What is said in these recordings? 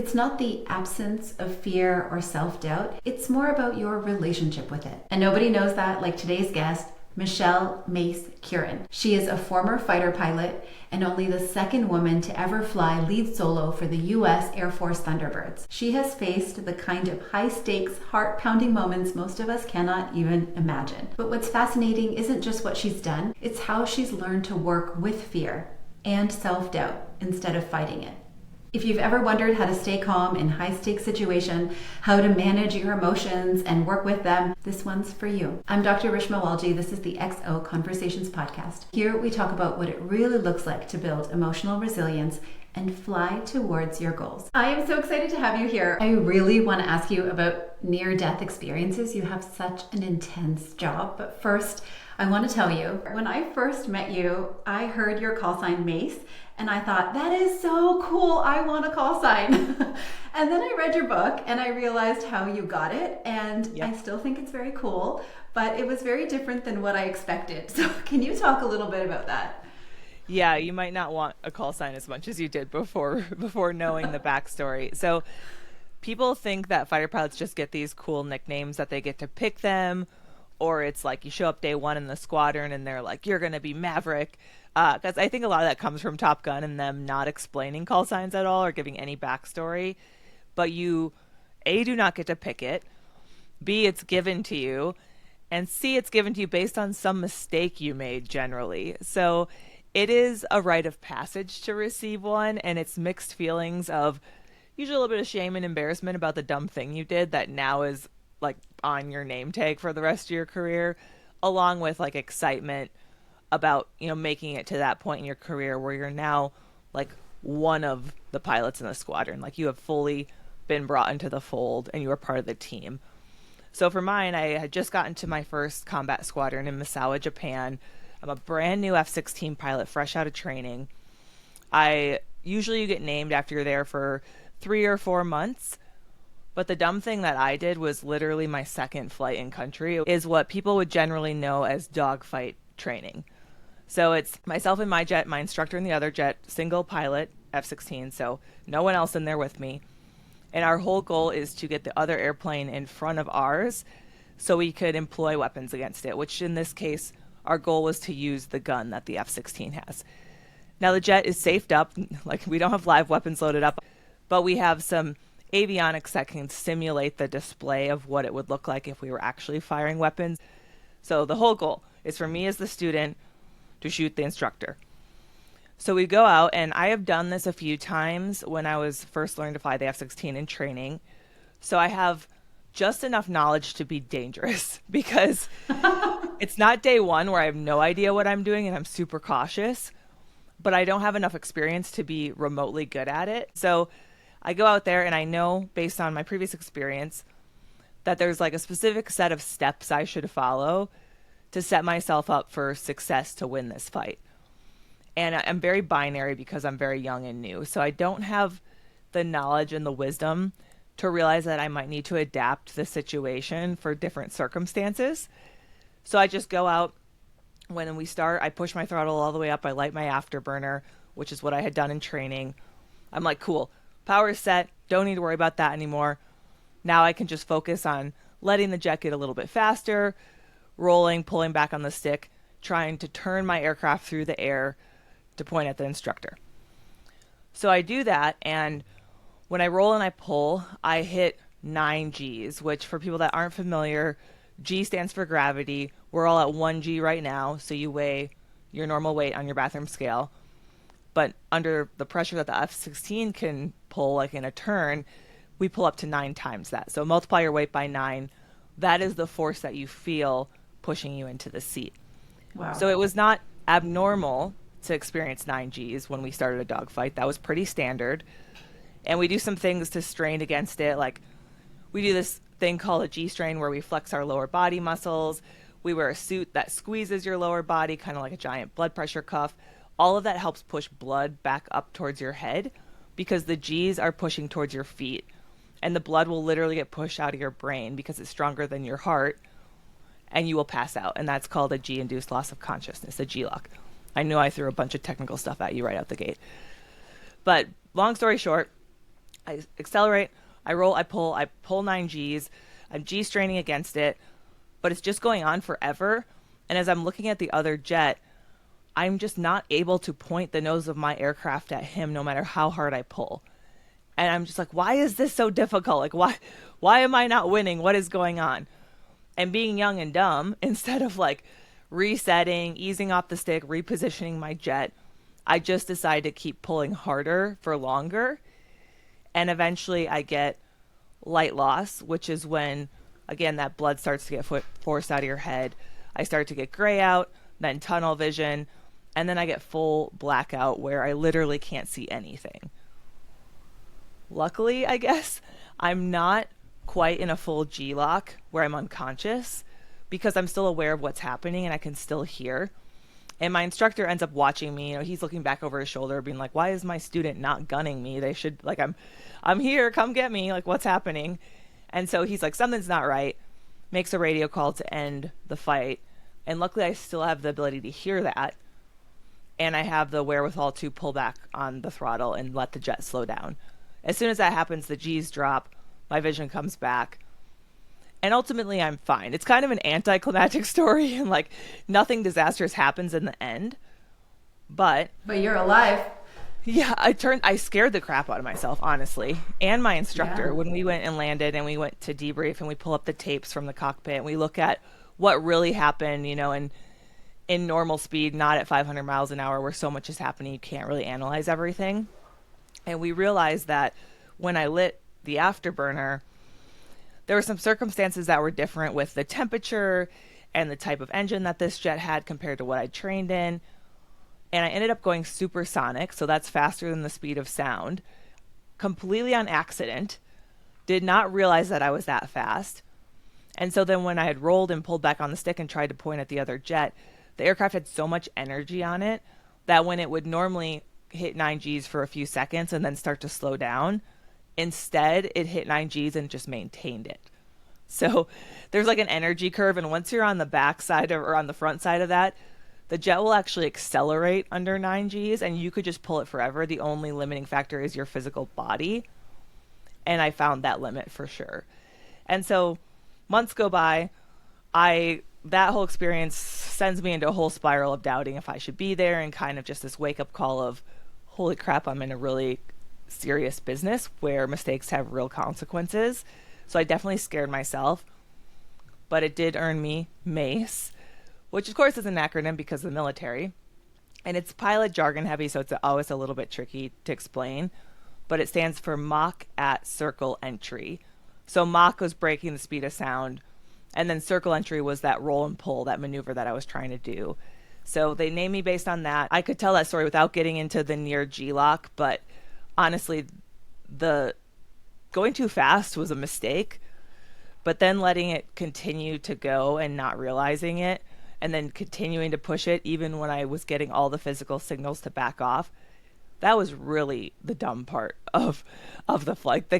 It's not the absence of fear or self-doubt. It's more about your relationship with it. And nobody knows that like today's guest, Michelle Mace Curran. She is a former fighter pilot and only the second woman to ever fly lead solo for the U.S. Air Force Thunderbirds. She has faced the kind of high-stakes, heart-pounding moments most of us cannot even imagine. But what's fascinating isn't just what she's done, it's how she's learned to work with fear and self-doubt instead of fighting it. If you've ever wondered how to stay calm in high-stakes situations, how to manage your emotions and work with them, this one's for you. I'm Dr. Rishma Walji. This is the XO Conversations podcast. Here we talk about what it really looks like to build emotional resilience and fly towards your goals. I am so excited to have you here. I really want to ask you about near-death experiences. You have such an intense job. But first, I want to tell you, when I first met you, I heard your call sign Mace, and I thought, that is so cool. I want a call sign. And then I read your book and I realized how you got it. And I still think it's very cool, but it was very different than what I expected. So can you talk a little bit about that? Yeah, you might not want a call sign as much as you did before knowing the backstory. So people think that fighter pilots just get these cool nicknames that they get to pick them, or it's like you show up day one in the squadron and they're like, you're going to be Maverick. Because I think a lot of that comes from Top Gun and them not explaining call signs at all or giving any backstory. But you, A, do not get to pick it. B, it's given to you. And C, it's given to you based on some mistake you made generally. So it is a rite of passage to receive one. And it's mixed feelings of usually a little bit of shame and embarrassment about the dumb thing you did that now is like on your name tag for the rest of your career, along with like excitement about, making it to that point in your career where you're now like one of the pilots in the squadron. Like you have fully been brought into the fold and you are part of the team. So for mine, I had just gotten to my first combat squadron in Misawa, Japan. I'm a brand new F-16 pilot, fresh out of training. Usually you get named after you're there for 3 or 4 months. But the dumb thing that I did was literally my second flight in country is what people would generally know as dogfight training. So it's myself in my jet, my instructor in the other jet, single pilot, F-16, so no one else in there with me. And our whole goal is to get the other airplane in front of ours so we could employ weapons against it, which in this case, our goal was to use the gun that the F-16 has. Now the jet is safed up, like we don't have live weapons loaded up, but we have some avionics that can simulate the display of what it would look like if we were actually firing weapons. So the whole goal is for me as the student to shoot the instructor. So we go out, and I have done this a few times when I was first learning to fly the F-16 in training. So I have just enough knowledge to be dangerous because it's not day one where I have no idea what I'm doing and I'm super cautious, but I don't have enough experience to be remotely good at it. So I go out there and I know based on my previous experience that there's like a specific set of steps I should follow to set myself up for success to win this fight. And I'm very binary because I'm very young and new. So I don't have the knowledge and the wisdom to realize that I might need to adapt the situation for different circumstances. So I just go out. When we start, I push my throttle all the way up. I light my afterburner, which is what I had done in training. I'm like, cool, power set. Don't need to worry about that anymore. Now I can just focus on letting the jet get a little bit faster, rolling, pulling back on the stick, trying to turn my aircraft through the air to point at the instructor. So I do that, and when I roll and I pull, I hit 9 Gs, which for people that aren't familiar, G stands for gravity. We're all at 1 G right now, so you weigh your normal weight on your bathroom scale. But under the pressure that the F-16 can pull, like in a turn, we pull up to 9 times that. So multiply your weight by 9. That is the force that you feel pushing you into the seat. Wow. So it was not abnormal to experience 9 Gs when we started a dogfight. That was pretty standard. And we do some things to strain against it. Like we do this thing called a G strain where we flex our lower body muscles. We wear a suit that squeezes your lower body, kind of like a giant blood pressure cuff. All of that helps push blood back up towards your head because the Gs are pushing towards your feet. And the blood will literally get pushed out of your brain because it's stronger than your heart. And you will pass out. And that's called a G-induced loss of consciousness, a G-lock. I know I threw a bunch of technical stuff at you right out the gate. But long story short, I accelerate, I roll, I pull 9Gs. I'm G straining against it, but it's just going on forever. And as I'm looking at the other jet, I'm just not able to point the nose of my aircraft at him no matter how hard I pull. And I'm just like, why is this so difficult? Like, why am I not winning? What is going on? And being young and dumb, instead of like resetting, easing off the stick, repositioning my jet, I just decide to keep pulling harder for longer. And eventually I get light loss, which is when, again, that blood starts to get forced out of your head. I start to get gray out, then tunnel vision, and then I get full blackout where I literally can't see anything. Luckily, I guess, I'm not quite in a full G-lock where I'm unconscious because I'm still aware of what's happening and I can still hear. And my instructor ends up watching me. You know, he's looking back over his shoulder being like, why is my student not gunning me? They should, like, I'm here, come get me. Like, what's happening? And so he's like, something's not right. Makes a radio call to end the fight. And luckily I still have the ability to hear that. And I have the wherewithal to pull back on the throttle and let the jet slow down. As soon as that happens, the G's drop, my vision comes back, and ultimately I'm fine. It's kind of an anticlimactic story, and like nothing disastrous happens in the end. But you're alive. Yeah, I scared the crap out of myself, honestly, and my instructor when we went and landed and we went to debrief and we pull up the tapes from the cockpit and we look at what really happened, you know, and in normal speed, not at 500 miles an hour where so much is happening, you can't really analyze everything. And we realized that when I lit the afterburner, there were some circumstances that were different with the temperature and the type of engine that this jet had compared to what I'd trained in. And I ended up going supersonic, so that's faster than the speed of sound, completely on accident. Did not realize that I was that fast. And so then when I had rolled and pulled back on the stick and tried to point at the other jet, the aircraft had so much energy on it that when it would normally hit 9Gs for a few seconds and then start to slow down, instead it hit 9Gs and just maintained it. So there's like an energy curve, and once you're on the back side or on the front side of that, the jet will actually accelerate under 9Gs and you could just pull it forever. The only limiting factor is your physical body. And I found that limit for sure. And so months go by, that whole experience sends me into a whole spiral of doubting if I should be there, and kind of just this wake up call of, holy crap, I'm in a really serious business where mistakes have real consequences. So I definitely scared myself, but it did earn me Mace, which of course is an acronym because of the military, and it's pilot jargon heavy, so it's always a little bit tricky to explain, but it stands for Mach at Circle Entry. So Mach was breaking the speed of sound, and then circle entry was that roll and pull, that maneuver that I was trying to do. So they named me based on that. I could tell that story without getting into the near G-lock, but honestly, the going too fast was a mistake, but then letting it continue to go and not realizing it, and then continuing to push it even when I was getting all the physical signals to back off, that was really the dumb part of the flight.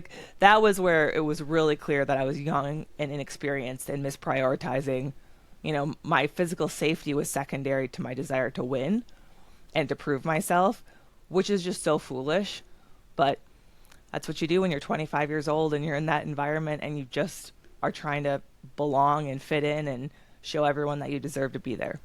That was where it was really clear that I was young and inexperienced and misprioritizing. You know, my physical safety was secondary to my desire to win and to prove myself, which is just so foolish. But that's what you do when you're 25 years old and you're in that environment and you just are trying to belong and fit in and show everyone that you deserve to be there.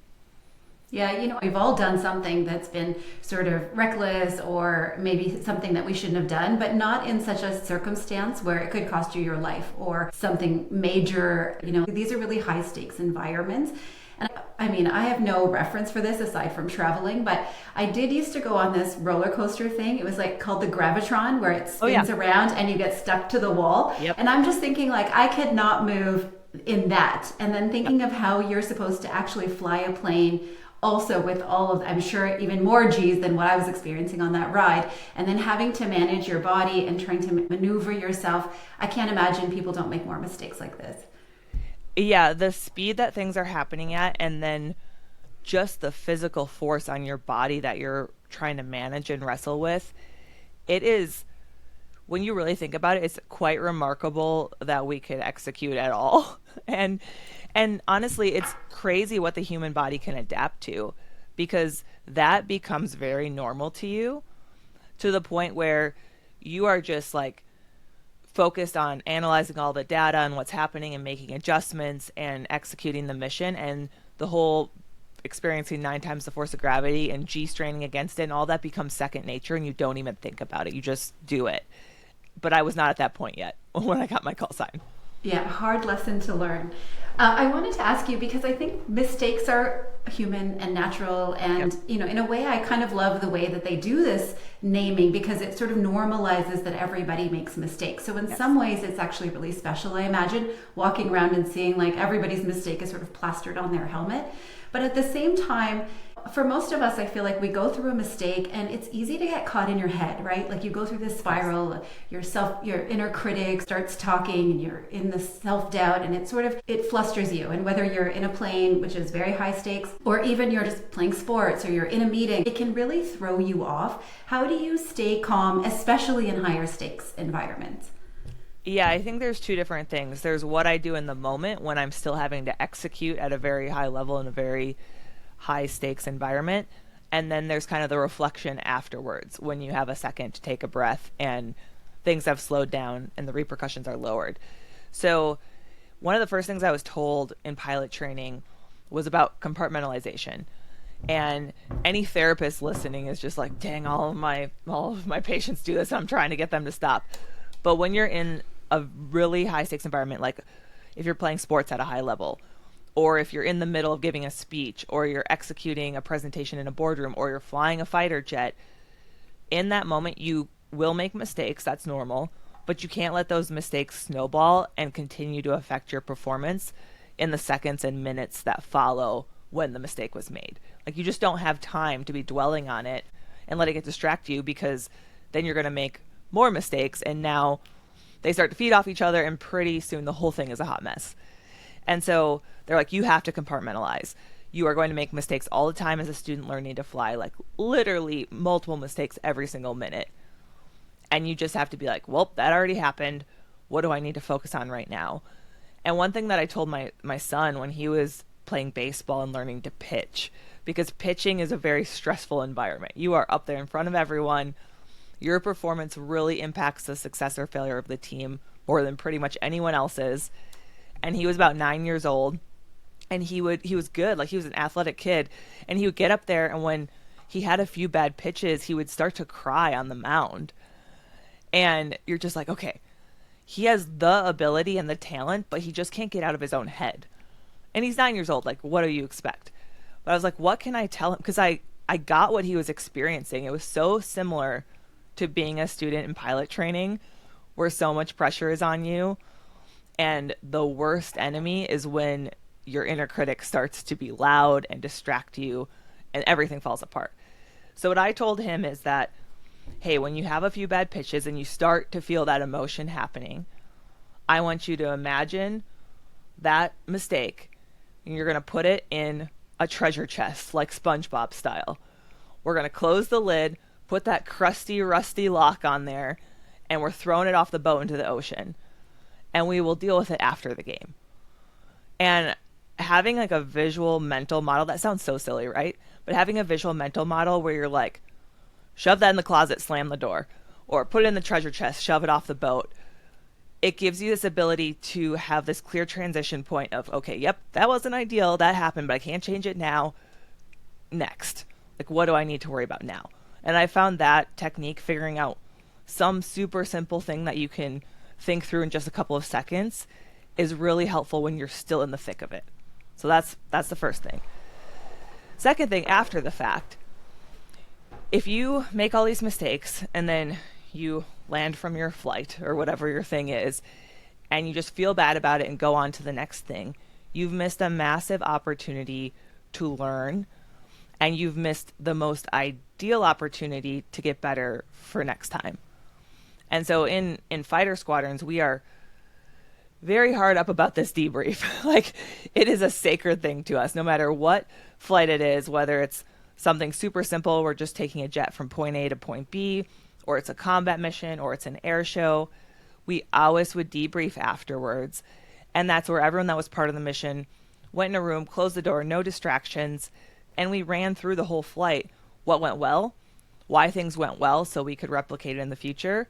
Yeah, you know, we've all done something that's been sort of reckless or maybe something that we shouldn't have done, but not in such a circumstance where it could cost you your life or something major. You know, these are really high stakes environments. And I mean, I have no reference for this aside from traveling, but I did used to go on this roller coaster thing. It was like called the Gravitron, where it spins around and you get stuck to the wall. Yep. And I'm just thinking like, I could not move in that. And then thinking of how you're supposed to actually fly a plane also with all of, I'm sure, even more G's than what I was experiencing on that ride. And then having to manage your body and trying to maneuver yourself. I can't imagine people don't make more mistakes like this. Yeah, the speed that things are happening at, and then just the physical force on your body that you're trying to manage and wrestle with. It is, when you really think about it, it's quite remarkable that we could execute at all. And honestly, it's crazy what the human body can adapt to, because that becomes very normal to you, to the point where you are just like focused on analyzing all the data and what's happening and making adjustments and executing the mission, and the whole experiencing 9 times the force of gravity and G-straining against it and all that becomes second nature, and you don't even think about it. You just do it. But I was not at that point yet when I got my call sign. Yeah, hard lesson to learn. I wanted to ask you, because I think mistakes are human and natural, and in a way I kind of love the way that they do this naming, because it sort of normalizes that everybody makes mistakes. So in some ways it's actually really special. I imagine walking around and seeing like everybody's mistake is sort of plastered on their helmet. But at the same time, for most of us, I feel like we go through a mistake and it's easy to get caught in your head, right? Like you go through this spiral, your inner critic starts talking and you're in the self-doubt, and it flusters you. And whether you're in a plane, which is very high stakes, or even you're just playing sports or you're in a meeting, it can really throw you off. How do you stay calm, especially in higher stakes environments? Yeah, I think there's 2 different things. There's what I do in the moment when I'm still having to execute at a very high level in a very high stakes environment. And then there's kind of the reflection afterwards when you have a second to take a breath and things have slowed down and the repercussions are lowered. So one of the first things I was told in pilot training was about compartmentalization. And any therapist listening is just like, dang, all of my patients do this. I'm trying to get them to stop. But when you're in a really high stakes environment, like if you're playing sports at a high level, or if you're in the middle of giving a speech, or you're executing a presentation in a boardroom, or you're flying a fighter jet, in that moment you will make mistakes. That's normal, but you can't let those mistakes snowball and continue to affect your performance in the seconds and minutes that follow when the mistake was made. Like you just don't have time to be dwelling on it and letting it distract you, because then you're going to make more mistakes, and now they start to feed off each other, and pretty soon the whole thing is a hot mess. And so they're like, you have to compartmentalize. You are going to make mistakes all the time as a student learning to fly, like literally multiple mistakes every single minute. And you just have to be like, well, that already happened. What do I need to focus on right now? And one thing that I told my son when he was playing baseball and learning to pitch, because pitching is a very stressful environment. You are up there in front of everyone. Your performance really impacts the success or failure of the team more than pretty much anyone else's. And he was about 9 years old, and he was good. Like he was an athletic kid, and he would get up there, and when he had a few bad pitches, he would start to cry on the mound. And you're just like, okay, he has the ability and the talent, but he just can't get out of his own head. And he's 9 years old. Like, what do you expect? But I was like, what can I tell him? Because I got what he was experiencing. It was so similar to being a student in pilot training, where so much pressure is on you. And the worst enemy is when your inner critic starts to be loud and distract you and everything falls apart. So what I told him is that, hey, when you have a few bad pitches and you start to feel that emotion happening, I want you to imagine that mistake, and you're going to put it in a treasure chest, like SpongeBob style. We're going to close the lid, put that crusty, rusty lock on there, and we're throwing it off the boat into the ocean. And we will deal with it after the game. And having like a visual mental model, that sounds so silly, right? But having a visual mental model where you're like, shove that in the closet, slam the door, or put it in the treasure chest, shove it off the boat. It gives you this ability to have this clear transition point of, okay, yep, that wasn't ideal, that happened, but I can't change it now. Next. Like, what do I need to worry about now? And I found that technique, figuring out some super simple thing that you can think through in just a couple of seconds, is really helpful when you're still in the thick of it. So that's the first thing. Second thing, after the fact, if you make all these mistakes and then you land from your flight or whatever your thing is, and you just feel bad about it and go on to the next thing, you've missed a massive opportunity to learn, and you've missed the most ideal opportunity to get better for next time. And so in fighter squadrons, we are very hard up about this debrief. Like, it is a sacred thing to us, no matter what flight it is, whether it's something super simple, we're just taking a jet from point A to point B, or it's a combat mission, or it's an air show. We always would debrief afterwards. And that's where everyone that was part of the mission went in a room, closed the door, no distractions, and we ran through the whole flight. What went well, why things went well so we could replicate it in the future,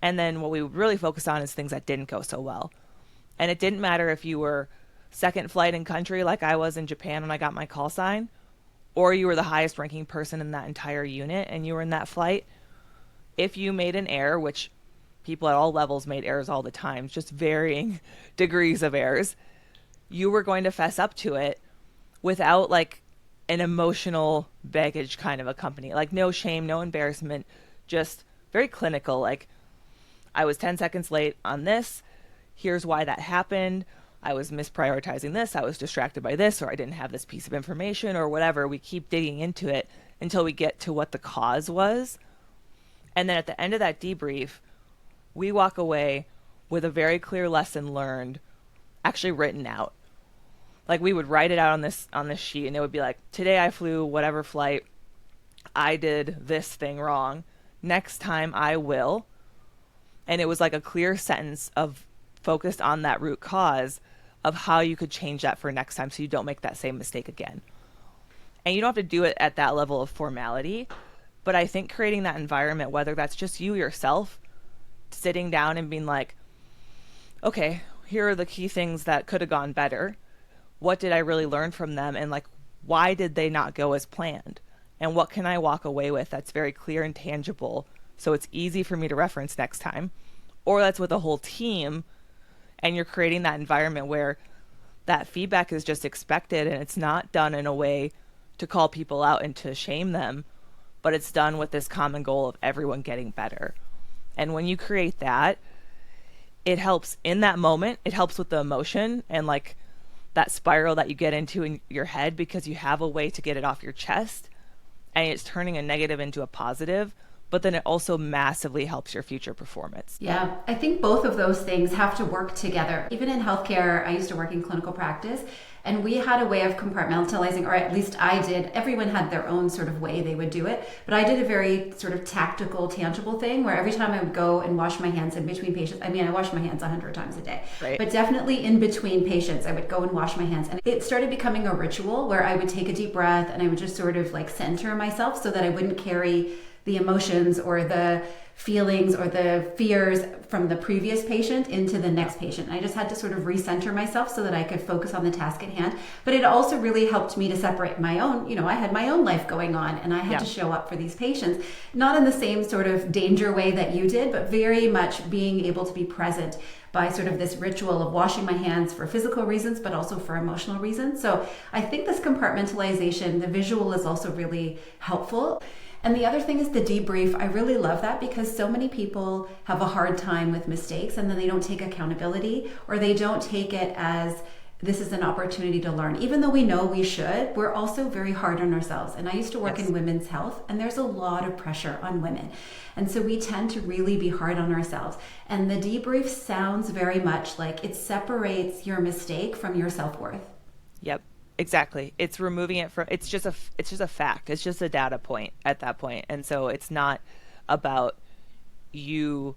And then what we would really focus on is things that didn't go so well. And it didn't matter if you were second flight in country like I was in Japan when I got my call sign, or you were the highest ranking person in that entire unit and you were in that flight. If you made an error, which people at all levels made errors all the time, just varying degrees of errors, you were going to fess up to it without like an emotional baggage kind of a company. Like no shame, no embarrassment, just very clinical. Like, I was 10 seconds late on this. Here's why that happened. I was misprioritizing this. I was distracted by this, or I didn't have this piece of information, or whatever. We keep digging into it until we get to what the cause was. And then at the end of that debrief, we walk away with a very clear lesson learned, actually written out. Like, we would write it out on this sheet, and it would be like, today I flew whatever flight. I did this thing wrong. Next time I will. And it was like a clear sentence of focused on that root cause of how you could change that for next time so you don't make that same mistake again. And you don't have to do it at that level of formality, but I think creating that environment, whether that's just you yourself sitting down and being like, okay, here are the key things that could have gone better. What did I really learn from them? And like, why did they not go as planned? And what can I walk away with that's very clear and tangible so it's easy for me to reference next time? Or that's with a whole team, and you're creating that environment where that feedback is just expected, and it's not done in a way to call people out and to shame them, but it's done with this common goal of everyone getting better. And when you create that, it helps in that moment. It helps with the emotion and like that spiral that you get into in your head, because you have a way to get it off your chest, and it's turning a negative into a positive. But then it also massively helps your future performance. Yeah, I think both of those things have to work together. Even in healthcare, I used to work in clinical practice, and we had a way of compartmentalizing, or at least I did. Everyone had their own sort of way they would do it, but I did a very sort of tactical, tangible thing where every time I would go and wash my hands in between patients, I mean, I wash my hands 100 times a day, right, but definitely in between patients, I would go and wash my hands. And it started becoming a ritual where I would take a deep breath and I would just sort of like center myself so that I wouldn't carry the emotions or the feelings or the fears from the previous patient into the next patient. I just had to sort of recenter myself so that I could focus on the task at hand. But it also really helped me to separate my own, I had my own life going on, and I had to show up for these patients, not in the same sort of danger way that you did, but very much being able to be present by sort of this ritual of washing my hands for physical reasons, but also for emotional reasons. So I think this compartmentalization, the visual, is also really helpful. And the other thing is the debrief. I really love that because so many people have a hard time with mistakes, and then they don't take accountability, or they don't take it as this is an opportunity to learn. Even though we know we should, we're also very hard on ourselves. And I used to work in women's health, and there's a lot of pressure on women. And so we tend to really be hard on ourselves. And the debrief sounds very much like it separates your mistake from your self-worth. Yep. Exactly. It's removing it from, it's just a fact. It's just a data point at that point. And so it's not about you,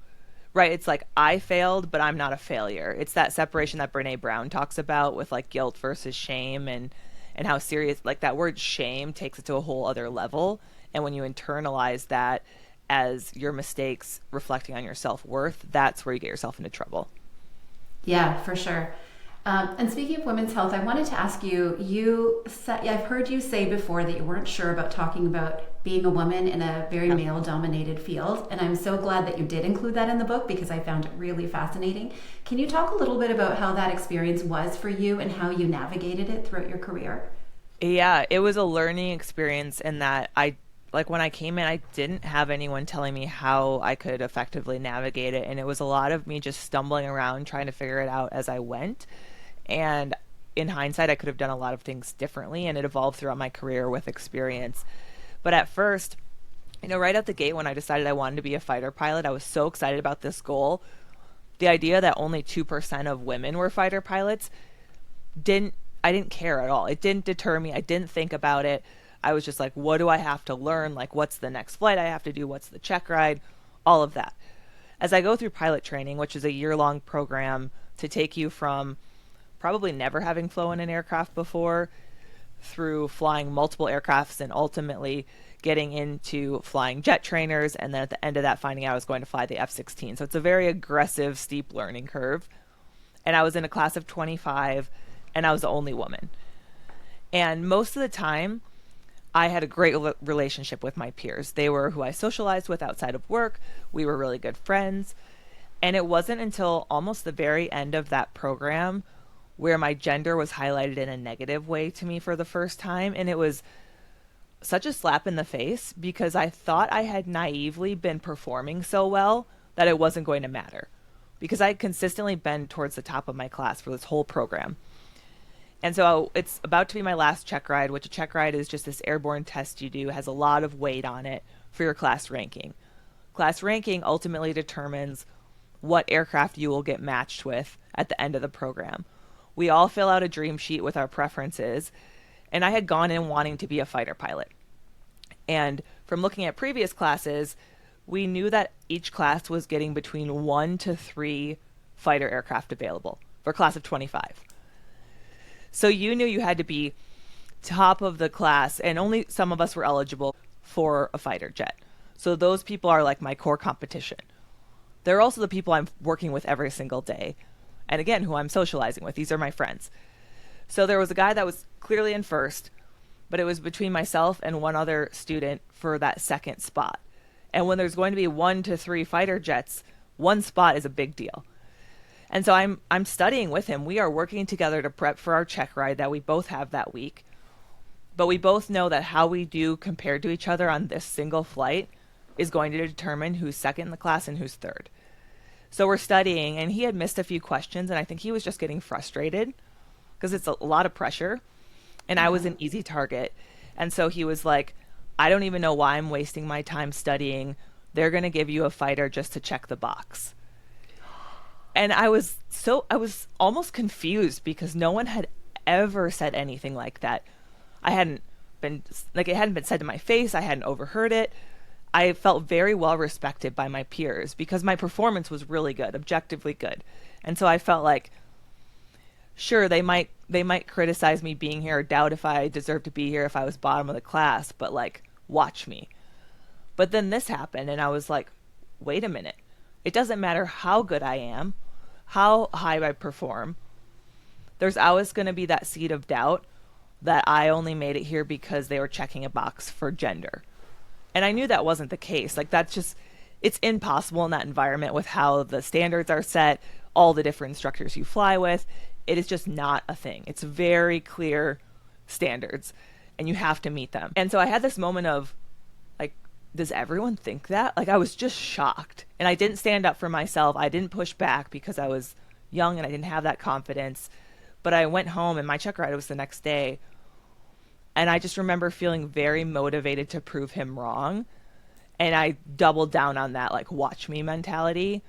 right? It's like, I failed, but I'm not a failure. It's that separation that Brene Brown talks about with like guilt versus shame, and how serious, like that word shame takes it to a whole other level. And when you internalize that as your mistakes reflecting on your self-worth, that's where you get yourself into trouble. Yeah, for sure. And speaking of women's health, I wanted to ask you, I've heard you say before that you weren't sure about talking about being a woman in a very male-dominated field. And I'm so glad that you did include that in the book because I found it really fascinating. Can you talk a little bit about how that experience was for you and how you navigated it throughout your career? Yeah, it was a learning experience in that when I came in, I didn't have anyone telling me how I could effectively navigate it. And it was a lot of me just stumbling around trying to figure it out as I went. And in hindsight, I could have done a lot of things differently, and it evolved throughout my career with experience. But at first, right out the gate when I decided I wanted to be a fighter pilot, I was so excited about this goal. The idea that only 2% of women were fighter pilots I didn't care at all. It didn't deter me. I didn't think about it. I was just like, what do I have to learn? Like, what's the next flight I have to do? What's the check ride? All of that. As I go through pilot training, which is a year-long program to take you from probably never having flown an aircraft before through flying multiple aircrafts and ultimately getting into flying jet trainers, and then at the end of that finding out I was going to fly the F-16. So it's a very aggressive, steep learning curve. And I was in a class of 25, and I was the only woman. And most of the time, I had a great relationship with my peers. They were who I socialized with outside of work. We were really good friends. And it wasn't until almost the very end of that program where my gender was highlighted in a negative way to me for the first time. And it was such a slap in the face because I thought I had naively been performing so well that it wasn't going to matter, because I had consistently been towards the top of my class for this whole program. And so it's about to be my last check ride, which a check ride is just this airborne test you do. It has a lot of weight on it for your class ranking. Class ranking ultimately determines what aircraft you will get matched with at the end of the program. We all fill out a dream sheet with our preferences, and I had gone in wanting to be a fighter pilot. And from looking at previous classes, we knew that each class was getting between 1 to 3 fighter aircraft available for a class of 25. So you knew you had to be top of the class, and only some of us were eligible for a fighter jet. So those people are like my core competition. They're also the people I'm working with every single day. And again, who I'm socializing with. These are my friends. So there was a guy that was clearly in first, but it was between myself and one other student for that second spot. And when there's going to be 1 to 3 fighter jets, one spot is a big deal. And so I'm studying with him. We are working together to prep for our check ride that we both have that week. But we both know that how we do compared to each other on this single flight is going to determine who's second in the class and who's third. So we're studying, and he had missed a few questions, and I think he was just getting frustrated because it's a lot of pressure, and I was an easy target. And so he was like, I don't even know why I'm wasting my time studying. They're going to give you a fighter just to check the box. And I was almost confused because no one had ever said anything like that. It hadn't been said to my face. I hadn't overheard it. I felt very well respected by my peers because my performance was really good, objectively good. And so I felt like, sure, they might criticize me being here or doubt if I deserve to be here if I was bottom of the class, but like, watch me. But then this happened, and I was like, wait a minute. It doesn't matter how good I am, how high I perform. There's always going to be that seed of doubt that I only made it here because they were checking a box for gender. And I knew that wasn't the case. Like, that's just, it's impossible in that environment with how the standards are set, all the different instructors you fly with. It is just not a thing. It's very clear standards, and you have to meet them. And so I had this moment of, like, does everyone think that? Like, I was just shocked. And I didn't stand up for myself. I didn't push back because I was young and I didn't have that confidence. But I went home, and my check ride was the next day. And I just remember feeling very motivated to prove him wrong. And I doubled down on that, like, watch me mentality.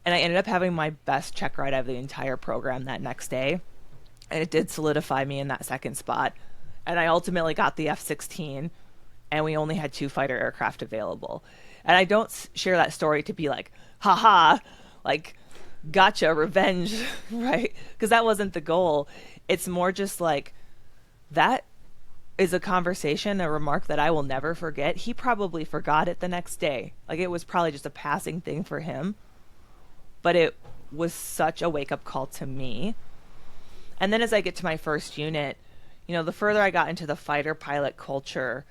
And I ended up having my best check ride of the entire program that next day. And it did solidify me in that second spot. And I ultimately got the F-16, and we only had 2 fighter aircraft available. And I don't share that story to be like, haha, like, gotcha, revenge, right? Because that wasn't the goal. It's more just like, that is a conversation, a remark that I will never forget. He probably forgot it the next day. Like, it was probably just a passing thing for him. But it was such a wake-up call to me. And then as I get to my first unit, you know, the further I got into the fighter pilot culture,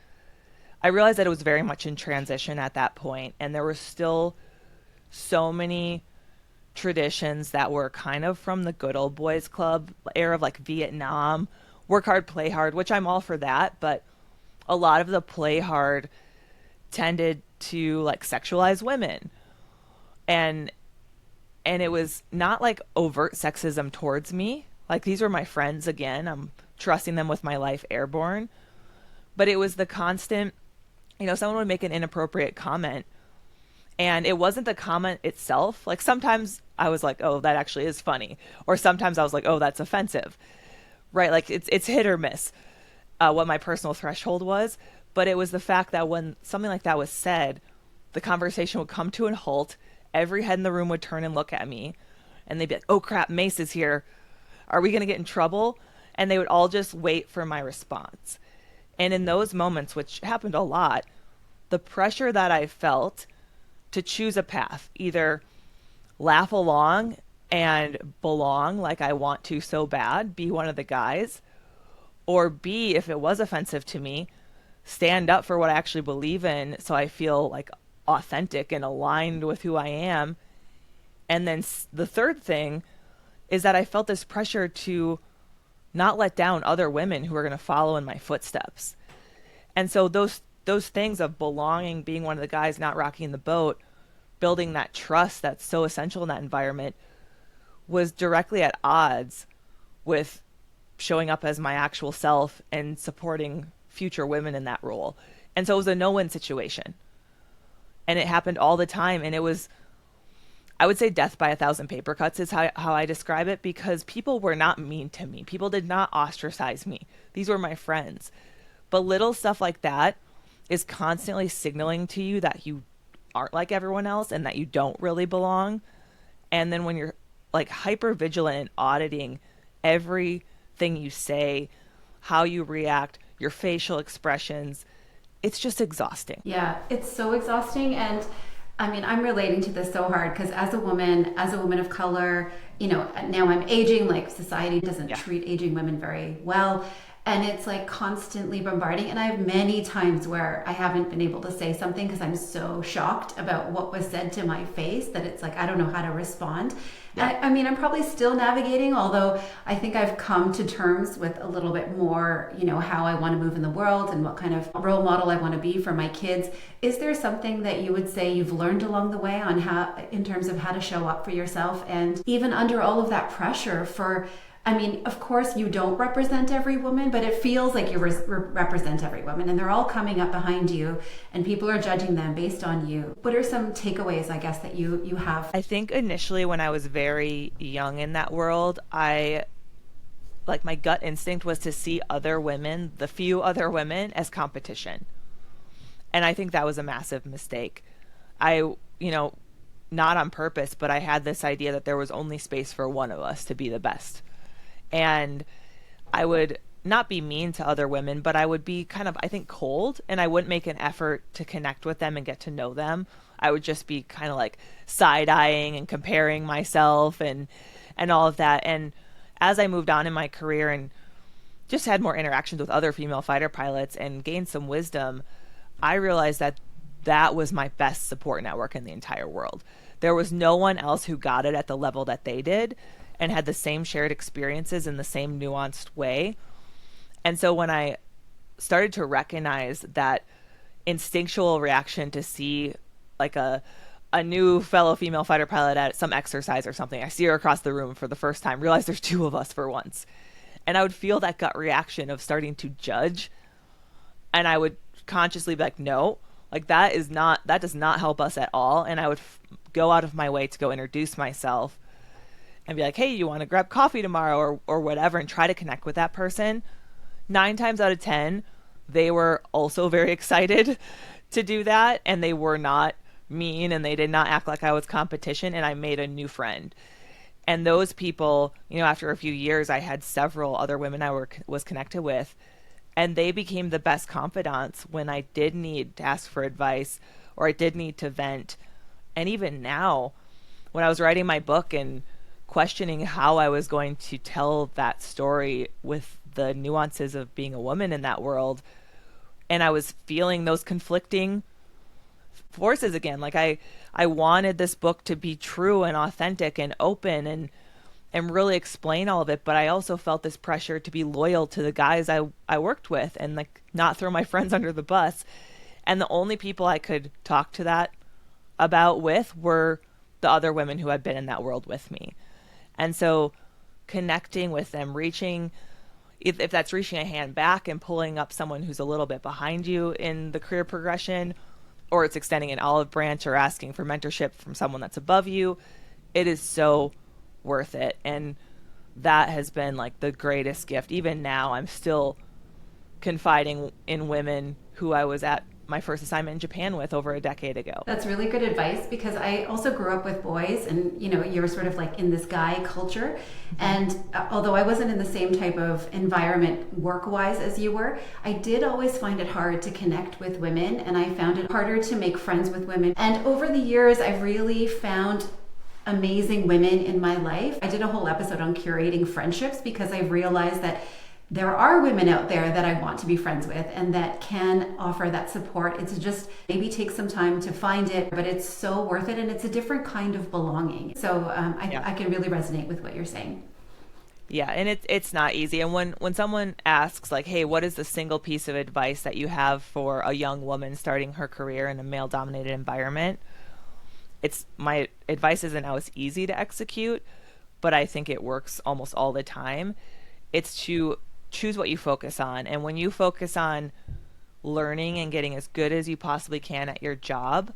I realized that it was very much in transition at that point. And there were still so many traditions that were kind of from the good old boys club era of like Vietnam, work hard, play hard, which I'm all for that. But a lot of the play hard tended to like sexualize women. And it was not like overt sexism towards me. Like, these were my friends again. I'm trusting them with my life airborne. But it was the constant, you know, someone would make an inappropriate comment. And it wasn't the comment itself. Like, sometimes I was like, oh, that actually is funny. Or sometimes I was like, oh, that's offensive. Right? Like, it's hit or miss what my personal threshold was. But it was the fact that when something like that was said, the conversation would come to a halt. Every head in the room would turn and look at me, and they'd be like, oh crap, Mace is here. Are we going to get in trouble? and they would all just wait for my response. And in those moments, which happened a lot, the pressure that I felt to choose a path, either laugh along and belong like I want to so bad, be one of the guys, or B, if it was offensive to me, stand up for what I actually believe in so I feel like authentic and aligned with who I am. And then the third thing is that I felt this pressure to not let down other women who are going to follow in my footsteps. And so those things of belonging, being one of the guys, not rocking the boat, building that trust that's so essential in that environment, was directly at odds with showing up as my actual self and supporting future women in that role. And so it was a no-win situation. And it happened all the time. And it was, I would say, death by 1,000 paper cuts is how I describe it, because people were not mean to me. People did not ostracize me. These were my friends. But little stuff like that is constantly signaling to you that you aren't like everyone else and that you don't really belong. And then when you're like hyper vigilant and auditing everything you say, how you react, your facial expressions, it's just exhausting. Yeah, it's so exhausting. And I mean, I'm relating to this so hard because as a woman of color, you know, now I'm aging, like society doesn't treat aging women very well. And it's like constantly bombarding. And I have many times where I haven't been able to say something because I'm so shocked about what was said to my face that it's like, I don't know how to respond. Yeah. I mean, I'm probably still navigating, although I think I've come to terms with a little bit more, you know, how I want to move in the world and what kind of role model I want to be for my kids. Is there something that you would say you've learned along the way on how, in terms of how to show up for yourself, and even under all of that pressure for, I mean, of course you don't represent every woman, but it feels like you represent every woman, and they're all coming up behind you and people are judging them based on you. What are some takeaways, I guess, that you have? I think initially when I was very young in that world, my gut instinct was to see other women, the few other women, as competition. And I think that was a massive mistake. Not on purpose, but I had this idea that there was only space for one of us to be the best. And I would not be mean to other women, but I would be kind of, I think, cold, and I wouldn't make an effort to connect with them and get to know them. I would just be kind of like side-eyeing and comparing myself and all of that. And as I moved on in my career and just had more interactions with other female fighter pilots and gained some wisdom, I realized that that was my best support network in the entire world. There was no one else who got it at the level that they did and had the same shared experiences in the same nuanced way. And so when I started to recognize that instinctual reaction to see like a new fellow female fighter pilot at some exercise or something, I see her across the room for the first time, realize there's two of us for once. And I would feel that gut reaction of starting to judge. And I would consciously be like, no, like that does not help us at all. And I would go out of my way to go introduce myself and be like, hey, you want to grab coffee tomorrow or whatever, and try to connect with that person. 9 times out of 10, they were also very excited to do that, and they were not mean, and they did not act like I was competition, and I made a new friend. And those people, you know, after a few years, I had several other women I was connected with, and they became the best confidants when I did need to ask for advice or I did need to vent. And even now, when I was writing my book and questioning how I was going to tell that story with the nuances of being a woman in that world, and I was feeling those conflicting forces again. Like I wanted this book to be true and authentic and open and really explain all of it, but I also felt this pressure to be loyal to the guys I worked with and like not throw my friends under the bus. And the only people I could talk to that about with were the other women who had been in that world with me. And so connecting with them, reaching, if that's reaching a hand back and pulling up someone who's a little bit behind you in the career progression, or it's extending an olive branch or asking for mentorship from someone that's above you, it is so worth it. And that has been like the greatest gift. Even now, I'm still confiding in women who I was at my first assignment in Japan with over a decade ago. That's really good advice, because I also grew up with boys, and you're sort of like in this guy culture. And although I wasn't in the same type of environment work-wise as you were, I did always find it hard to connect with women, and I found it harder to make friends with women. And over the years, I've really found amazing women in my life. I did a whole episode on curating friendships, because I realized that there are women out there that I want to be friends with and that can offer that support. It's just maybe take some time to find it, but it's so worth it, and it's a different kind of belonging. So I can really resonate with what you're saying. Yeah, and it's not easy. And when someone asks, like, hey, what is the single piece of advice that you have for a young woman starting her career in a male-dominated environment, my advice isn't always easy to execute, but I think it works almost all the time. It's to choose what you focus on. And when you focus on learning and getting as good as you possibly can at your job,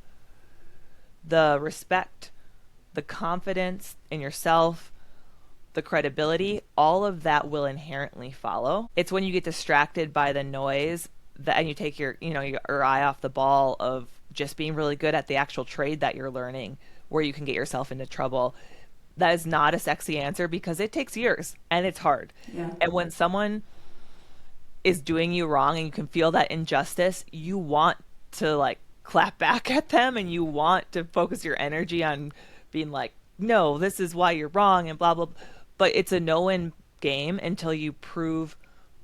the respect, the confidence in yourself, the credibility, all of that will inherently follow. It's when you get distracted by the noise and you take your eye off the ball of just being really good at the actual trade that you're learning, where you can get yourself into trouble. That is not a sexy answer, because it takes years and it's hard. Yeah. And when someone is doing you wrong and you can feel that injustice, you want to like clap back at them, and you want to focus your energy on being like, no, this is why you're wrong and blah, blah, blah. But it's a no-win game until you prove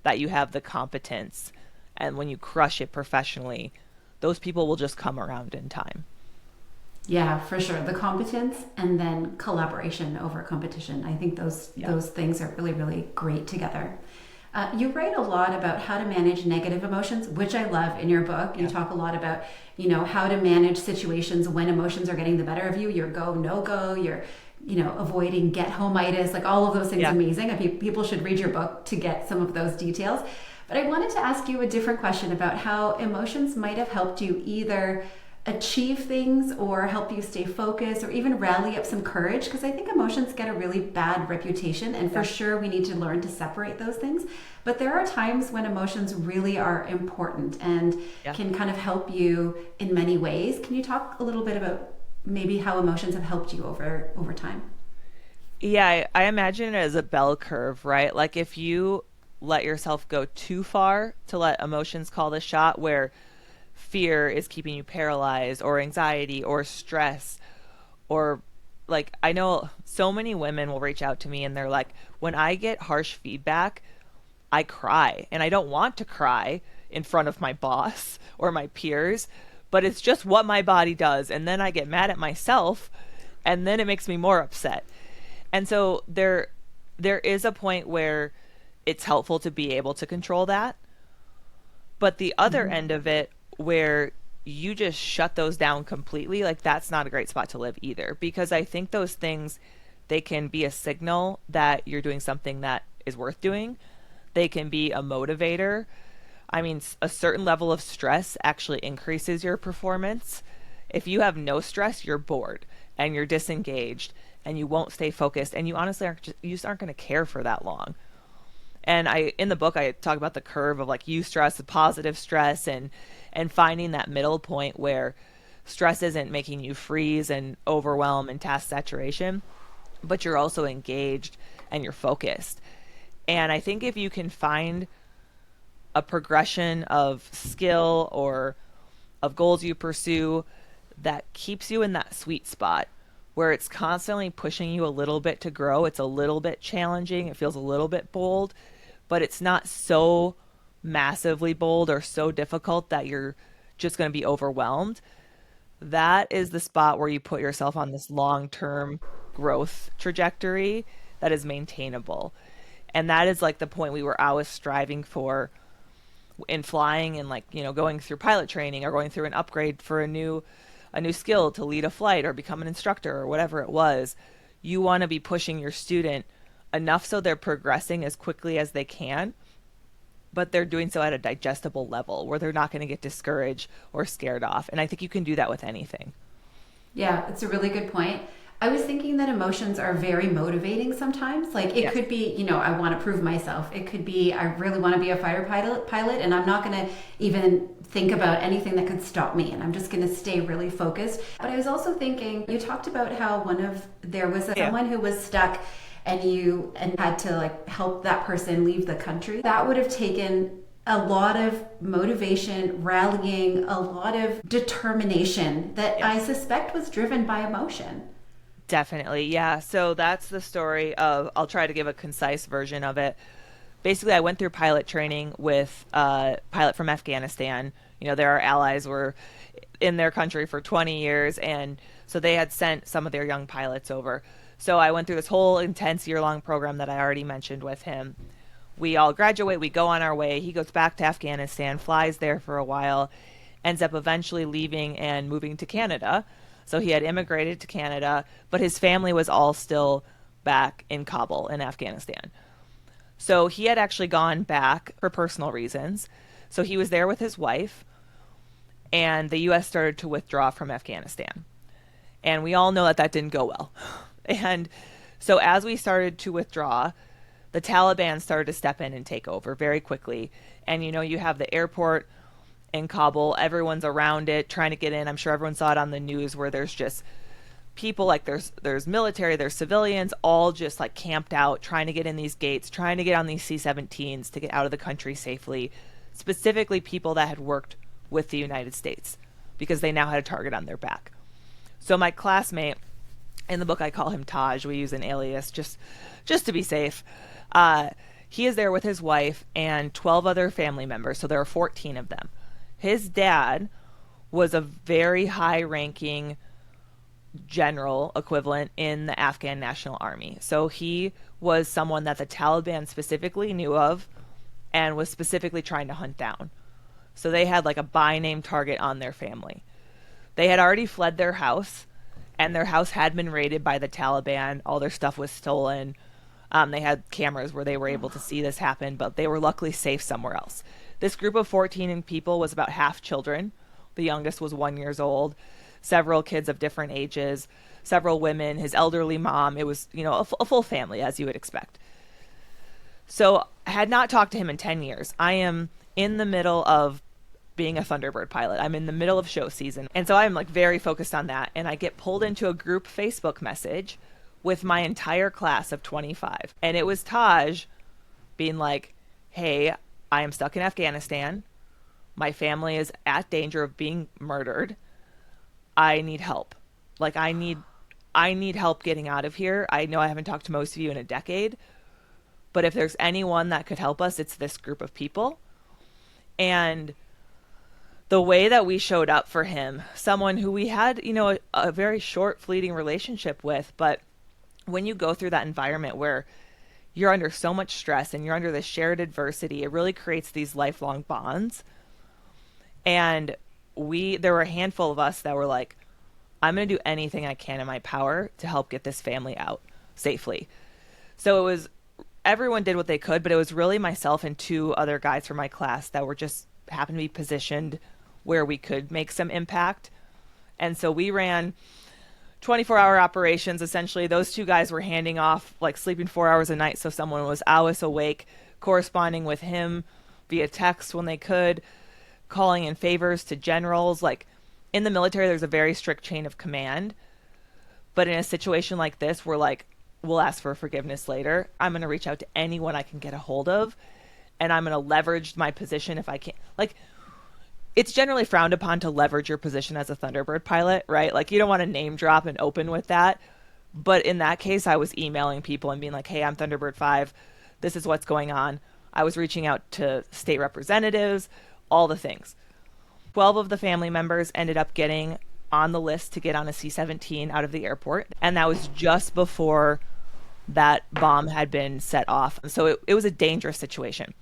that you have the competence. And when you crush it professionally, those people will just come around in time. Yeah, for sure. The competence and then collaboration over competition. I think those things are really, really great together. You write a lot about how to manage negative emotions, which I love in your book. You talk a lot about, how to manage situations when emotions are getting the better of you. Your go, no go, your, avoiding get homeitis, like all of those things. Amazing. People should read your book to get some of those details. But I wanted to ask you a different question about how emotions might have helped you either achieve things or help you stay focused or even rally up some courage, because I think emotions get a really bad reputation, and for sure we need to learn to separate those things. But there are times when emotions really are important and can kind of help you in many ways. Can you talk a little bit about maybe how emotions have helped you over time? Yeah, I imagine it as a bell curve, right? Like if you let yourself go too far to let emotions call the shot, where fear is keeping you paralyzed, or anxiety or stress, or like I know so many women will reach out to me and they're like, when I get harsh feedback, I cry, and I don't want to cry in front of my boss or my peers, but it's just what my body does. And then I get mad at myself, and then it makes me more upset. And so there is a point where it's helpful to be able to control that. But the other end of it, where you just shut those down completely, like that's not a great spot to live either, because I think those things, they can be a signal that you're doing something that is worth doing. They can be a motivator. I mean, a certain level of stress actually increases your performance. If you have no stress, you're bored and you're disengaged and you won't stay focused, and you honestly you just aren't going to care for that long. And in the book, I talk about the curve of like eustress, the positive stress, and finding that middle point where stress isn't making you freeze and overwhelm and task saturation, but you're also engaged and you're focused. And I think if you can find a progression of skill or of goals you pursue that keeps you in that sweet spot, where it's constantly pushing you a little bit to grow, it's a little bit challenging, it feels a little bit bold, but it's not so massively bold or so difficult that you're just going to be overwhelmed. That is the spot where you put yourself on this long-term growth trajectory that is maintainable. And that is like the point we were always striving for in flying, and like, going through pilot training or going through an upgrade for a new skill to lead a flight or become an instructor or whatever it was. You want to be pushing your student enough so they're progressing as quickly as they can, but they're doing so at a digestible level where they're not going to get discouraged or scared off. And I think you can do that with anything. Yeah, it's a really good point. I was thinking that emotions are very motivating sometimes. Like it could be, I want to prove myself. It could be, I really want to be a fighter pilot, and I'm not going to even think about anything that could stop me, and I'm just going to stay really focused. But I was also thinking, you talked about how there was someone who was stuck and had to like help that person leave the country. That would have taken a lot of motivation, rallying, a lot of determination that I suspect was driven by emotion. Definitely, yeah. So that's the story of, I'll try to give a concise version of it. Basically, I went through pilot training with a pilot from Afghanistan. You know, our allies were in their country for 20 years, and so they had sent some of their young pilots over. So I went through this whole intense year-long program that I already mentioned with him. We all graduate, we go on our way. He goes back to Afghanistan, flies there for a while, ends up eventually leaving and moving to Canada. So he had immigrated to Canada, but his family was all still back in Kabul in Afghanistan. So he had actually gone back for personal reasons. So he was there with his wife, and the U.S. started to withdraw from Afghanistan. And we all know that that didn't go well. And so as we started to withdraw, the Taliban started to step in and take over very quickly. And, you know, you have the airport in Kabul, everyone's around it trying to get in. I'm sure everyone saw it on the news where there's just people, like there's military, there's civilians, all just like camped out, trying to get in these gates, trying to get on these C-17s to get out of the country safely. Specifically people that had worked with the United States, because they now had a target on their back. So my classmate, in the book I call him Taj, we use an alias just to be safe. He is there with his wife and 12 other family members, so there are 14 of them. His dad was a very high-ranking general equivalent in the Afghan National Army. So he was someone that the Taliban specifically knew of and was specifically trying to hunt down. So they had like a by-name target on their family. They had already fled their house, and their house had been raided by the Taliban. All their stuff was stolen. They had cameras where they were able to see this happen, but they were luckily safe somewhere else. This group of 14 people was about half children. The youngest was 1 year old. Several kids of different ages, several women, his elderly mom. It was, you know, a full family, as you would expect. So I had not talked to him in 10 years. I am in the middle of being a Thunderbird pilot. I'm in the middle of show season. And so I'm like very focused on that. And I get pulled into a group Facebook message with my entire class of 25. And it was Taj being like, hey, I am stuck in Afghanistan. My family is at danger of being murdered. I need help. Like I need help getting out of here. I know I haven't talked to most of you in a decade, but if there's anyone that could help us, it's this group of people. And the way that we showed up for him, someone who we had, you know, a very short fleeting relationship with, but when you go through that environment where you're under so much stress and you're under this shared adversity, it really creates these lifelong bonds. And there were a handful of us that were like, I'm going to do anything I can in my power to help get this family out safely. So everyone did what they could, but it was really myself and two other guys from my class that were just happened to be positioned where we could make some impact. And so we ran 24-hour operations. Essentially, those two guys were handing off, like sleeping 4 hours a night, so someone was always awake, corresponding with him via text when they could, calling in favors to generals. Like in the military, there's a very strict chain of command. But in a situation like this, we're like, we'll ask for forgiveness later. I'm going to reach out to anyone I can get a hold of, and I'm going to leverage my position if I can. Like, it's generally frowned upon to leverage your position as a Thunderbird pilot, right? Like, you don't want to name drop and open with that. But in that case, I was emailing people and being like, hey, I'm Thunderbird 5. This is what's going on. I was reaching out to state representatives, all the things. 12 of the family members ended up getting on the list to get on a C-17 out of the airport. And that was just before that bomb had been set off. So it was a dangerous situation.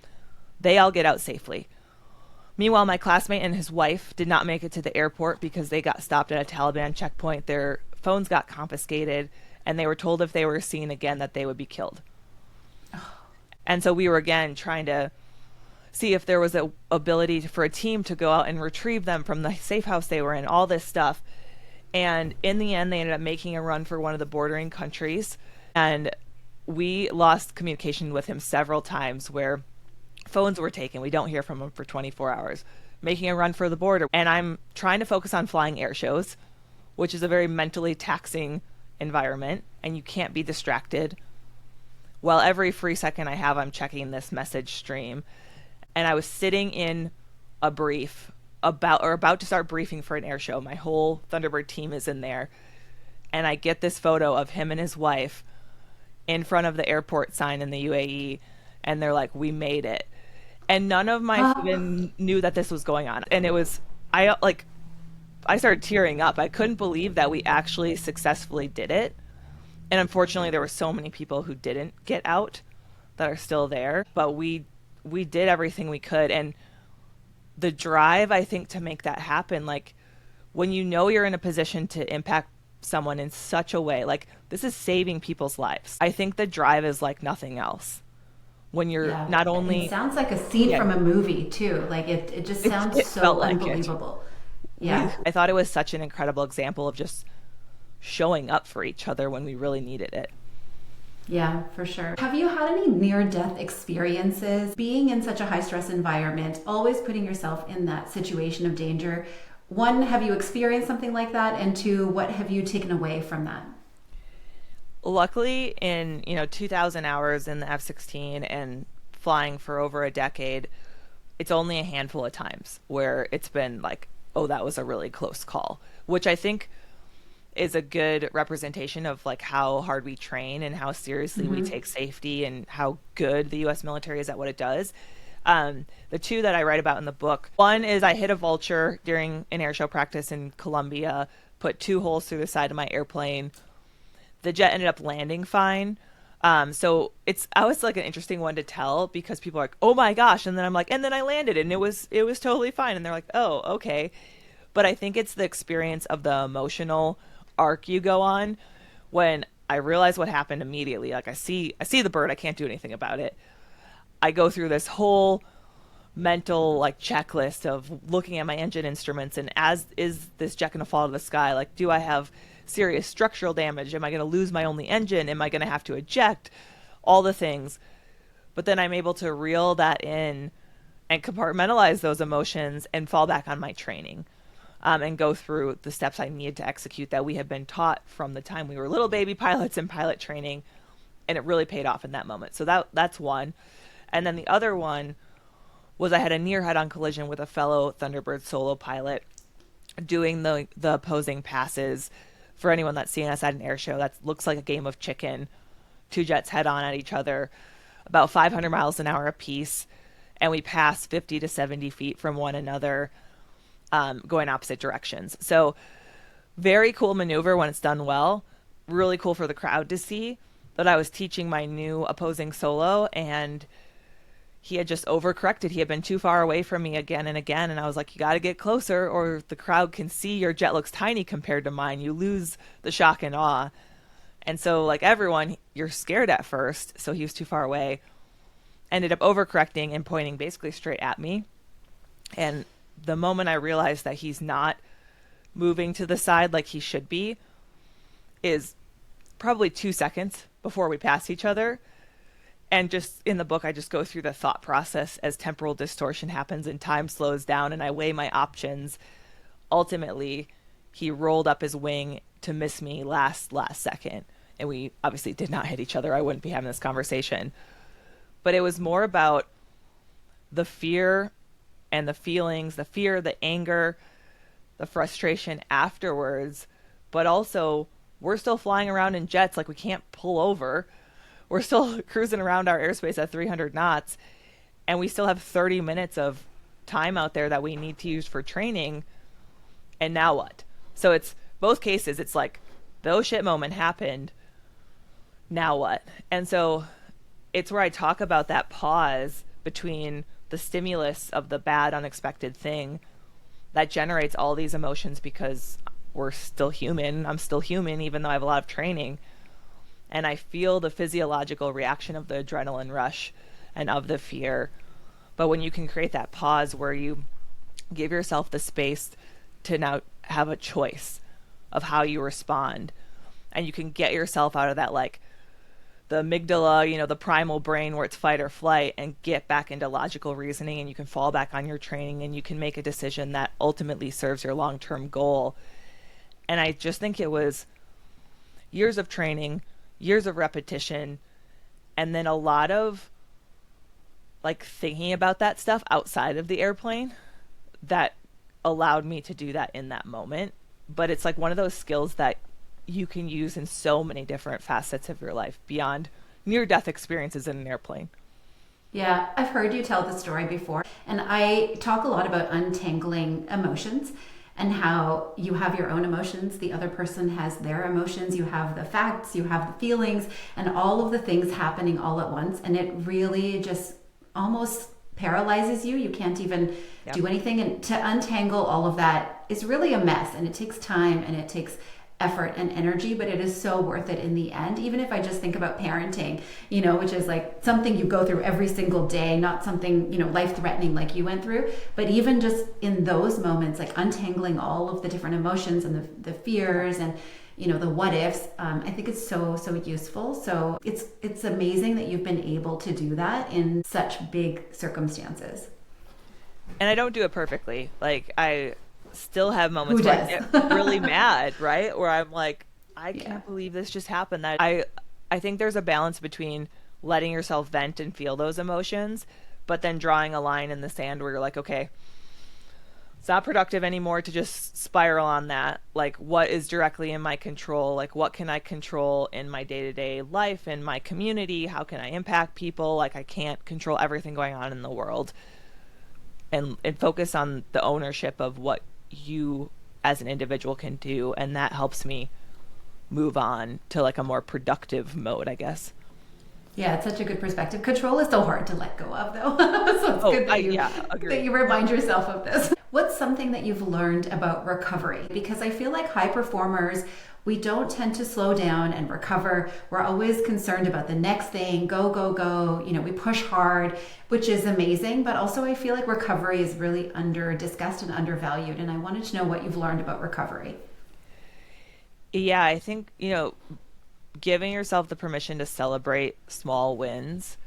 They all get out safely. Meanwhile, my classmate and his wife did not make it to the airport because they got stopped at a Taliban checkpoint. Their phones got confiscated, and they were told if they were seen again that they would be killed. And so we were again trying to see if there was a ability for a team to go out and retrieve them from the safe house they were in, all this stuff. And in the end, they ended up making a run for one of the bordering countries. And we lost communication with him several times where phones were taken. We don't hear from him for 24 hours. making a run for the border. And I'm trying to focus on flying air shows, which is a very mentally taxing environment, and you can't be distracted. Well, every free second I have, I'm checking this message stream. And I was sitting in a brief about to start briefing for an air show. My whole Thunderbird team is in there. And I get this photo of him and his wife in front of the airport sign in the UAE. And they're like, we made it. And none of my even knew that this was going on. And it was, I started tearing up. I couldn't believe that we actually successfully did it. And unfortunately, there were so many people who didn't get out that are still there. But we did everything we could. And the drive, I think, to make that happen, like when you know you're in a position to impact someone in such a way, like this is saving people's lives. I think the drive is like nothing else. When you're not only... It sounds like a scene from a movie, too. Like, it just sounds so unbelievable. I thought it was such an incredible example of just showing up for each other when we really needed it. Yeah, for sure. Have you had any near-death experiences? Being in such a high-stress environment, always putting yourself in that situation of danger. One, have you experienced something like that? And two, what have you taken away from that? Luckily, in 2,000 hours in the F-16 and flying for over a decade, it's only a handful of times where it's been like, oh, that was a really close call, which I think is a good representation of like how hard we train and how seriously we take safety and how good the U.S. military is at what it does. The two that I write about in the book, one is I hit a vulture during an airshow practice in Colombia, put 2 holes through the side of my airplane. The jet ended up landing fine. So I was like an interesting one to tell because people are like, oh my gosh. And then I'm like, and then I landed and it was totally fine. And they're like, oh, okay. But I think it's the experience of the emotional arc you go on when I realize what happened immediately. Like I see the bird. I can't do anything about it. I go through this whole mental like checklist of looking at my engine instruments and is this jet going to fall to the sky? Like, do I have serious structural damage? Am I going to lose my only engine? Am I going to have to eject? All the things. But then I'm able to reel that in and compartmentalize those emotions and fall back on my training and go through the steps I need to execute that we have been taught from the time we were little baby pilots in pilot training. And it really paid off in that moment. So that's one. And then the other one was I had a near head-on collision with a fellow Thunderbird solo pilot doing the opposing passes. For anyone that's seen us at an air show, that looks like a game of chicken. 2 jets head on at each other, about 500 miles an hour apiece, and we pass 50 to 70 feet from one another, going opposite directions. So very cool maneuver when it's done well. Really cool for the crowd to see. But I was teaching my new opposing solo, and he had just overcorrected. He had been too far away from me again and again. And I was like, you got to get closer or the crowd can see your jet looks tiny compared to mine. You lose the shock and awe. And so like everyone, you're scared at first. So he was too far away. Ended up overcorrecting and pointing basically straight at me. And the moment I realized that he's not moving to the side like he should be is probably 2 seconds before we pass each other. And just in the book, I just go through the thought process as temporal distortion happens and time slows down and I weigh my options. Ultimately, he rolled up his wing to miss me last second. And we obviously did not hit each other. I wouldn't be having this conversation. But it was more about the fear and the feelings, the fear, the anger, the frustration afterwards. But also, we're still flying around in jets. Like we can't pull over. We're still cruising around our airspace at 300 knots, and we still have 30 minutes of time out there that we need to use for training. And now what? So it's both cases. It's like the oh shit moment happened. Now what? And so it's where I talk about that pause between the stimulus of the bad, unexpected thing that generates all these emotions because we're still human. I'm still human, even though I have a lot of training. And I feel the physiological reaction of the adrenaline rush and of the fear. But when you can create that pause where you give yourself the space to now have a choice of how you respond, and you can get yourself out of that like the amygdala, the primal brain where it's fight or flight, and get back into logical reasoning, and you can fall back on your training and you can make a decision that ultimately serves your long-term goal. And I just think it was years of training, years of repetition, and then a lot of like thinking about that stuff outside of the airplane that allowed me to do that in that moment. But it's like one of those skills that you can use in so many different facets of your life beyond near-death experiences in an airplane. Yeah, I've heard you tell the story before, and I talk a lot about untangling emotions and how you have your own emotions, the other person has their emotions, you have the facts, you have the feelings, and all of the things happening all at once, and it really just almost paralyzes you. You can't even do anything, and to untangle all of that is really a mess, and it takes time and it takes effort and energy, but it is so worth it in the end. Even if I just think about parenting, which is like something you go through every single day, not something, life-threatening like you went through, but even just in those moments, like untangling all of the different emotions and the fears and the what ifs, I think it's so useful. So it's amazing that you've been able to do that in such big circumstances. And I don't do it perfectly. Like, I still have moments where I get really mad, right? Where I'm like, I can't believe this just happened. That I think there's a balance between letting yourself vent and feel those emotions, but then drawing a line in the sand where you're like, okay, it's not productive anymore to just spiral on that. Like, what is directly in my control? Like, what can I control in my day-to-day life, in my community? How can I impact people? Like, I can't control everything going on in the world. And focus on the ownership of what you as an individual can do, and that helps me move on to like a more productive mode, I guess. Yeah, it's such a good perspective. Control is so hard to let go of, though. So it's good that you remind yourself of this. What's something that you've learned about recovery? Because I feel like high performers, we don't tend to slow down and recover. We're always concerned about the next thing, go, go, go. We push hard, which is amazing. But also I feel like recovery is really discussed and undervalued. And I wanted to know what you've learned about recovery. Yeah, I think, giving yourself the permission to celebrate small wins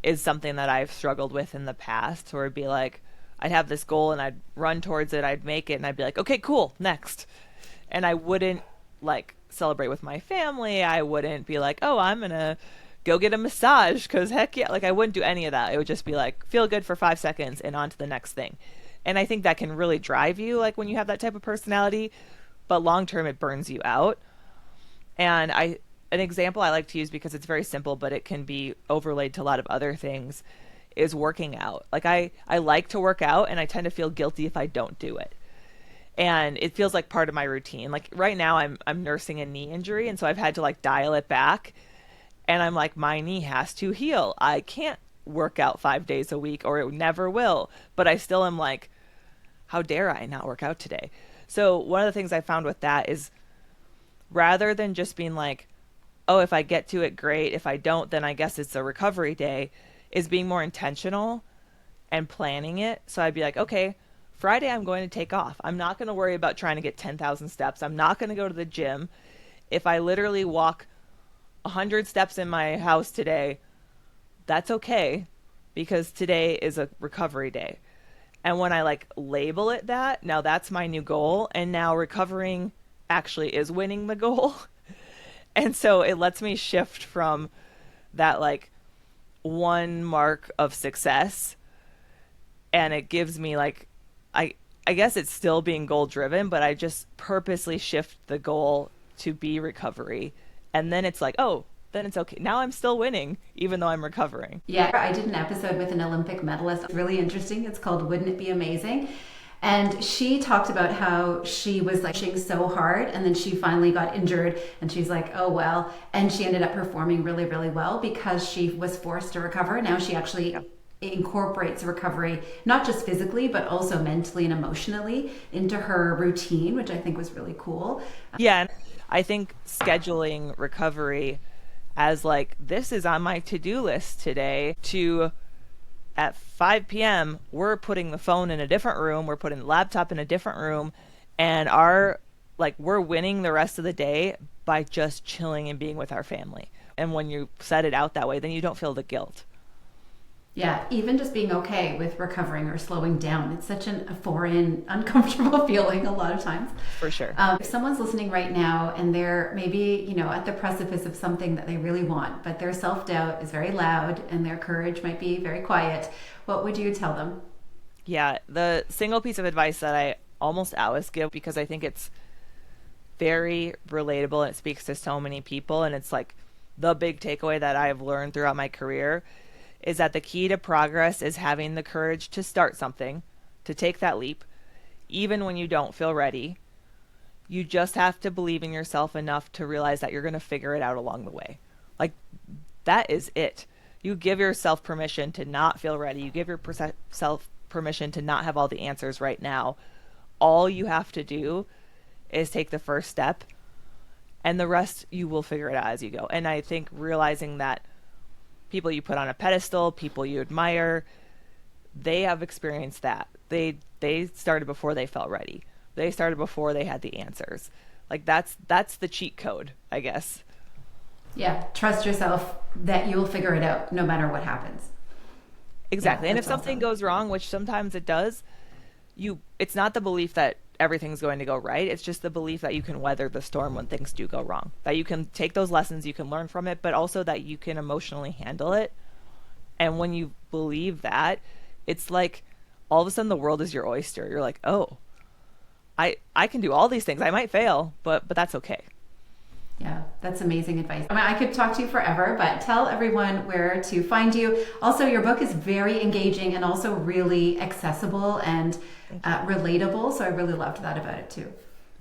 is something that I've struggled with in the past, where it'd be like, I'd have this goal and I'd run towards it, I'd make it, and I'd be like, okay, cool, next. And I wouldn't like celebrate with my family. I wouldn't be like, oh, I'm gonna go get a massage because heck yeah. Like, I wouldn't do any of that. It would just be like, feel good for 5 seconds and on to the next thing. And I think that can really drive you, like when you have that type of personality, but long term it burns you out. And an example I like to use, because it's very simple, but it can be overlaid to a lot of other things, is working out. Like, I like to work out, and I tend to feel guilty if I don't do it. And it feels like part of my routine. Like right now I'm nursing a knee injury, and so I've had to like dial it back. And I'm like, my knee has to heal. I can't work out 5 days a week, or it never will. But I still am like, how dare I not work out today? So one of the things I found with that is, rather than just being like, oh, if I get to it, great. If I don't, then I guess it's a recovery day, is being more intentional and planning it. So I'd be like, okay, Friday I'm going to take off. I'm not going to worry about trying to get 10,000 steps. I'm not going to go to the gym. If I literally walk 100 steps in my house today, that's okay, because today is a recovery day. And when I like label it that, now that's my new goal. And now recovering actually is winning the goal. And so it lets me shift from that like one mark of success, and it gives me like, I guess it's still being goal driven, but I just purposely shift the goal to be recovery. And then it's like, oh, then it's okay. Now I'm still winning, even though I'm recovering. Yeah, I did an episode with an Olympic medalist. It's really interesting. It's called Wouldn't It Be Amazing? And she talked about how she was like pushing so hard, and then she finally got injured, and she's like, oh well. And she ended up performing really, really well because she was forced to recover. Now she actually incorporates recovery, not just physically, but also mentally and emotionally into her routine, which I think was really cool. Yeah, and I think scheduling recovery as like, this is on my to-do list today, to at 5 p.m., we're putting the phone in a different room, we're putting the laptop in a different room, and we're winning the rest of the day by just chilling and being with our family. And when you set it out that way, then you don't feel the guilt. Yeah, even just being okay with recovering or slowing down. It's such a foreign, uncomfortable feeling a lot of times. For sure. If someone's listening right now and they're maybe, at the precipice of something that they really want, but their self-doubt is very loud and their courage might be very quiet, what would you tell them? Yeah, the single piece of advice that I almost always give, because I think it's very relatable and it speaks to so many people, and it's like the big takeaway that I've learned throughout my career, is that the key to progress is having the courage to start something, to take that leap, even when you don't feel ready. You just have to believe in yourself enough to realize that you're going to figure it out along the way. Like, that is it. You give yourself permission to not feel ready. You give yourself permission to not have all the answers right now. All you have to do is take the first step, and the rest you will figure it out as you go. And I think realizing that people you put on a pedestal, people you admire, they have experienced that. They started before they felt ready. They started before they had the answers. Like, that's the cheat code, I guess. Yeah, trust yourself that you'll figure it out no matter what happens. Exactly. Yeah, and if something goes wrong, which sometimes it does, it's not the belief that everything's going to go right. It's just the belief that you can weather the storm when things do go wrong, that you can take those lessons, you can learn from it, but also that you can emotionally handle it. And when you believe that, it's like all of a sudden the world is your oyster. You're like, oh, I can do all these things. I might fail, but that's okay. Yeah, that's amazing advice. I mean, I could talk to you forever, but tell everyone where to find you. Also, your book is very engaging and also really accessible and relatable. So I really loved that about it too.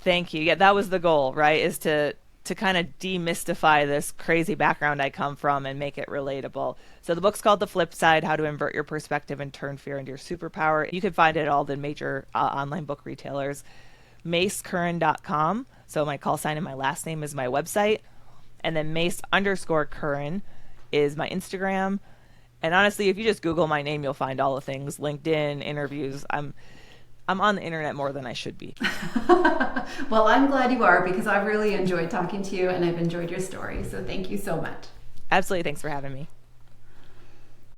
Thank you. Yeah, that was the goal, right? Is to kind of demystify this crazy background I come from and make it relatable. So the book's called The Flip Side: How to Invert Your Perspective and Turn Fear into Your Superpower. You can find it at all the major online book retailers. MaceCurran.com. So my call sign and my last name is my website. And then Mace_Curran is my Instagram. And honestly, if you just Google my name, you'll find all the things. LinkedIn, interviews. I'm on the internet more than I should be. Well, I'm glad you are, because I've really enjoyed talking to you and I've enjoyed your story. So thank you so much. Absolutely. Thanks for having me.